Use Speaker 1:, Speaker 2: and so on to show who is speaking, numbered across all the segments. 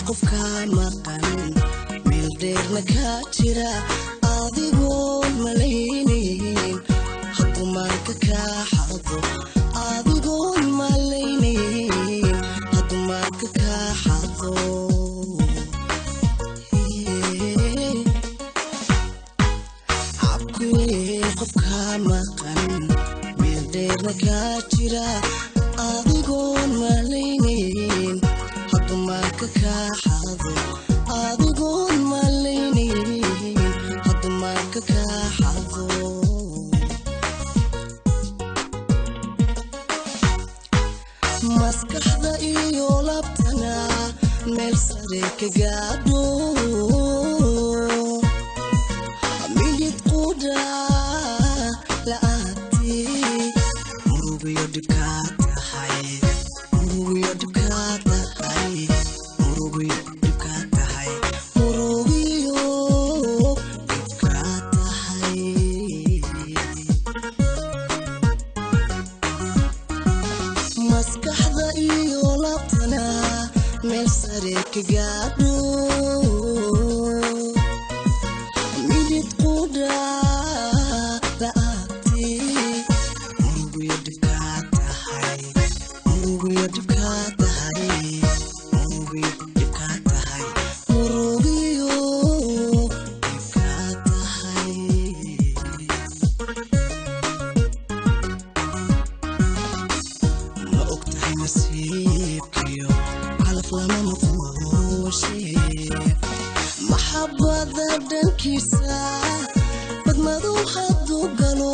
Speaker 1: qofkaan maqan meel dheerna ka jira adigoon malaynayn hadumaanka ka xado adigoon malaynayn hadumaanka ka xado habkuwee qofkaan maqan meel dheerna ka jira adigoon malaynayn hadumaanka ka xado adigoon malaynayn hadumaanka ka xado maskaxda iyo labtana meel sare ka gaadho midid quda la'aanti murugiyo dhibkaa tahay murugiyo dhibkaa tahay murugiyo dhibkaa tahay murugiyo dhibkaa tahay maskaxda iyo labtana meel sare ka gaadho midid quda la'aanti murugiyo dhibkaa tahay murugiyo dhibkaa tahay murugiyo dhibkaa tahay murugiyo dhibkaa tahay ma ogtahay nasiibkiyo calaf lama noqoshe maxabada dhankiisa badmadu hadduu galo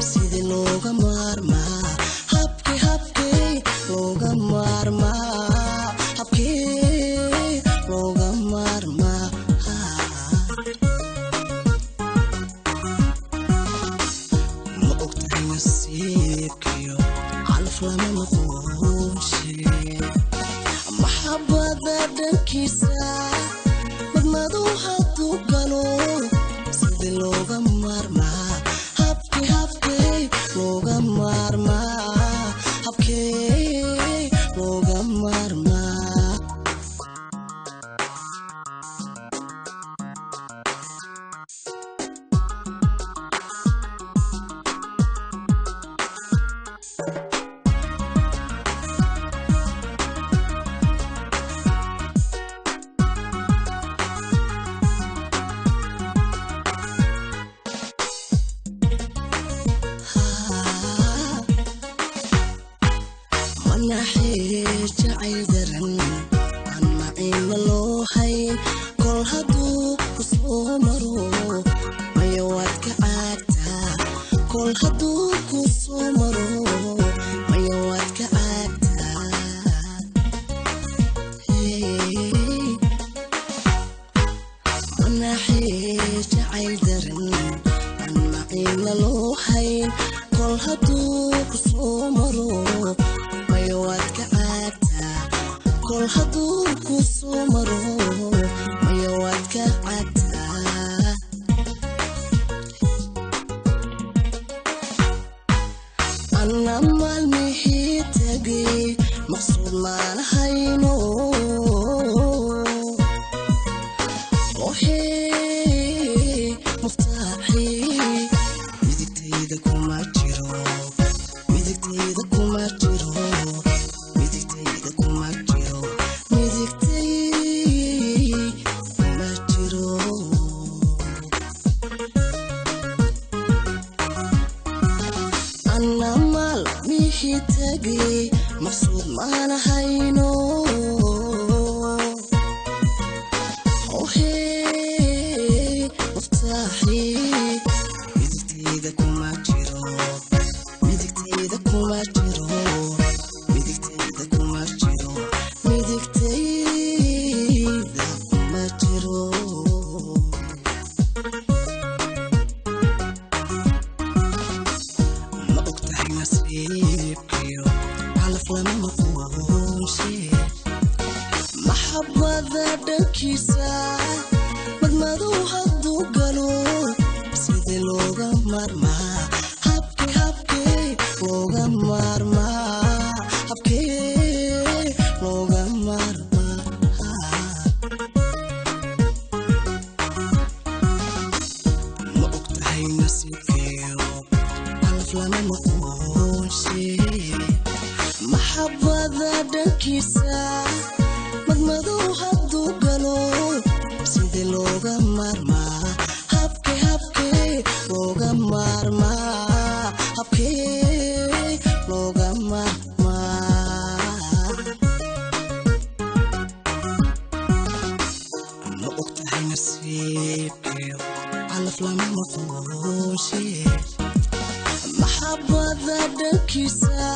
Speaker 1: sidii looga maarmaa habkii looga maarmaa habkii looga maarmaa ma ogtahay nasiibkiyo calaf lama noqoshe maxabada dhankiisa badmadu hadduu galo sidii looga maarmaa habkii looga maarmaa habkii looga maarmaa manaxee jacayl daran aan maciinna loo hayn kol hadduu ku soo maro maya waad ka caagtaa kol hadduu ku soo maro maya waad ka caagtaa manaxee jacayl daran aan maciinna loo hayn kol hadduu ku soo maro maya waad ka caagtaa kol hadduu ku soo maro maya waad ka caagtaa anna maalmihii tagay maqsuud maan hayno ohee muftaaxii midigtayda kuma jiro midigtayda kuma jiro midigtayda kuma jiro midigtayda kuma jiro anna maalmihii tagay maqsuud maan hayno ohee madmadow hadduu galo sidee looga maarmaa habkee looga maarmaa habkee looga maarmaa ma ogtahay nasiibkeyo calaf lama noqonshe maxabada dhankiisa madmadow hadduu galo sidee looga maarmaa habkee looga maarmaa habkee looga maarmaa ma ogtahay nasiibkeyo calaf lama noqonshe maxabada dhankiisa